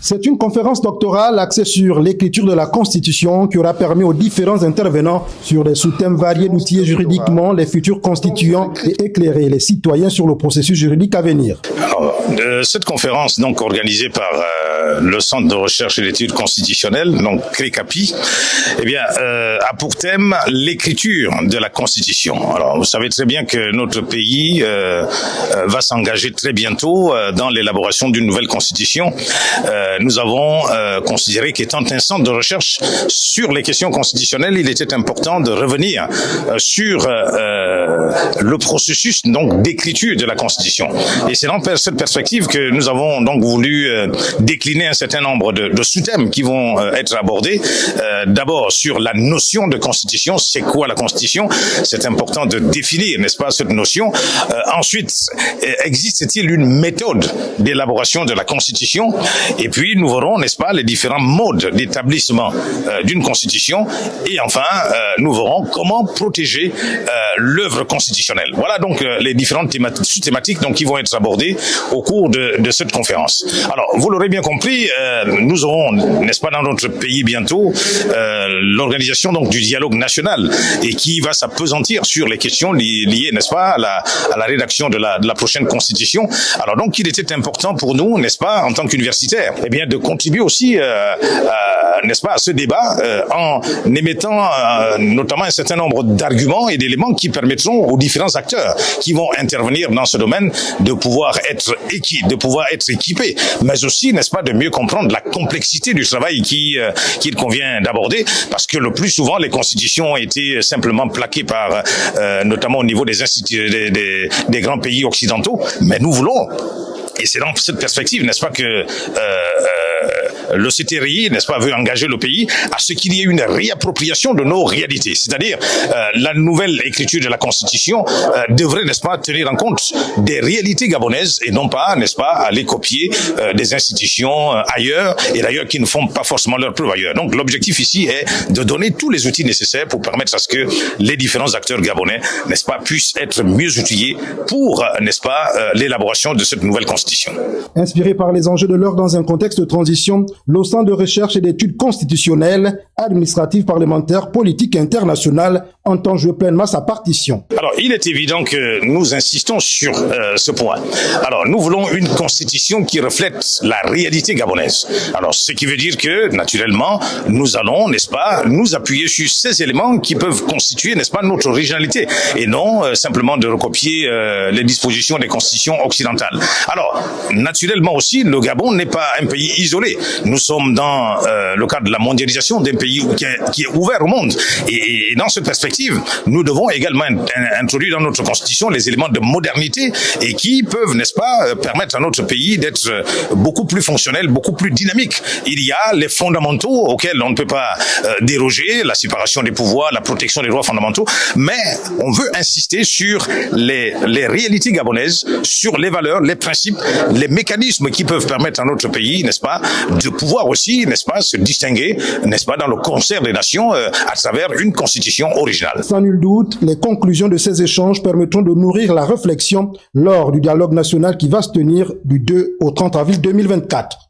C'est une conférence doctorale axée sur l'écriture de la Constitution qui aura permis aux différents intervenants sur des sous-thèmes variés d'outiller juridiquement les futurs constituants et éclairer les citoyens sur le processus juridique à venir. Alors, cette conférence, donc organisée par le Centre de recherche et d'études constitutionnelles, donc CRECAPI, eh bien, a pour thème l'écriture de la Constitution. Alors, vous savez très bien que notre pays va s'engager très bientôt dans l'élaboration d'une nouvelle Constitution. Nous avons considéré qu'étant un centre de recherche sur les questions constitutionnelles, il était important de revenir sur le processus donc d'écriture de la Constitution. Et c'est dans cette perspective que nous avons donc voulu décliner un certain nombre de sous-thèmes qui vont être abordés. D'abord sur la notion de Constitution, c'est quoi la Constitution? C'est important de définir, n'est-ce pas, cette notion. Ensuite, existe-t-il une méthode d'élaboration de la Constitution? Et puis nous verrons, n'est-ce pas, les différents modes d'établissement d'une Constitution. Et enfin, nous verrons comment protéger l'œuvre constitutionnelle. Voilà donc les différentes sous-thématiques donc qui vont être abordées au cours de cette conférence. Alors, vous l'aurez bien compris, nous aurons, n'est-ce pas, dans notre pays bientôt, l'organisation donc du dialogue national et qui va s'appesantir sur les questions liées, n'est-ce pas, à la rédaction de la prochaine Constitution. Alors donc, il était important pour nous, n'est-ce pas, en tant qu'universitaires, eh bien, de contribuer aussi, n'est-ce pas, à ce débat en émettant notamment un certain nombre d'arguments et d'éléments qui permettront aux différents acteurs qui vont intervenir dans ce domaine de pouvoir être équipés, mais aussi, n'est-ce pas, de mieux comprendre la complexité du travail qu'il convient d'aborder, parce que le plus souvent, les constitutions ont été simplement plaquées par, notamment au niveau des instituts, des grands pays occidentaux, mais nous voulons, et c'est dans cette perspective, n'est-ce pas, que le CTRI, n'est-ce pas, veut engager le pays à ce qu'il y ait une réappropriation de nos réalités. C'est-à-dire, la nouvelle écriture de la Constitution devrait, n'est-ce pas, tenir en compte des réalités gabonaises et non pas, n'est-ce pas, aller copier des institutions ailleurs et d'ailleurs qui ne font pas forcément leur preuve ailleurs. Donc, l'objectif ici est de donner tous les outils nécessaires pour permettre à ce que les différents acteurs gabonais, n'est-ce pas, puissent être mieux outillés pour, n'est-ce pas, l'élaboration de cette nouvelle Constitution. Inspiré par les enjeux de l'heure dans un contexte de transition, le Centre de recherche et d'études constitutionnelles, administratives, parlementaires, politiques et internationales entend jouer pleinement sa partition. Alors, il est évident que nous insistons sur ce point. Alors, nous voulons une constitution qui reflète la réalité gabonaise. Alors, ce qui veut dire que, naturellement, nous allons, n'est-ce pas, nous appuyer sur ces éléments qui peuvent constituer, n'est-ce pas, notre originalité, et non simplement de recopier les dispositions des constitutions occidentales. Alors, naturellement aussi, le Gabon n'est pas un pays isolé. Nous sommes dans le cadre de la mondialisation d'un pays qui est ouvert au monde. Et dans cette perspective, nous devons également introduire dans notre constitution les éléments de modernité et qui peuvent, n'est-ce pas, permettre à notre pays d'être beaucoup plus fonctionnel, beaucoup plus dynamique. Il y a les fondamentaux auxquels on ne peut pas déroger, la séparation des pouvoirs, la protection des droits fondamentaux, mais on veut insister sur les réalités gabonaises, sur les valeurs, les principes, les mécanismes qui peuvent permettre à notre pays, n'est-ce pas, de pouvoir aussi, n'est-ce pas, se distinguer, n'est-ce pas, dans le concert des nations à travers une constitution originale. Sans nul doute, les conclusions de ces échanges permettront de nourrir la réflexion lors du dialogue national qui va se tenir du 2 au 30 avril 2024.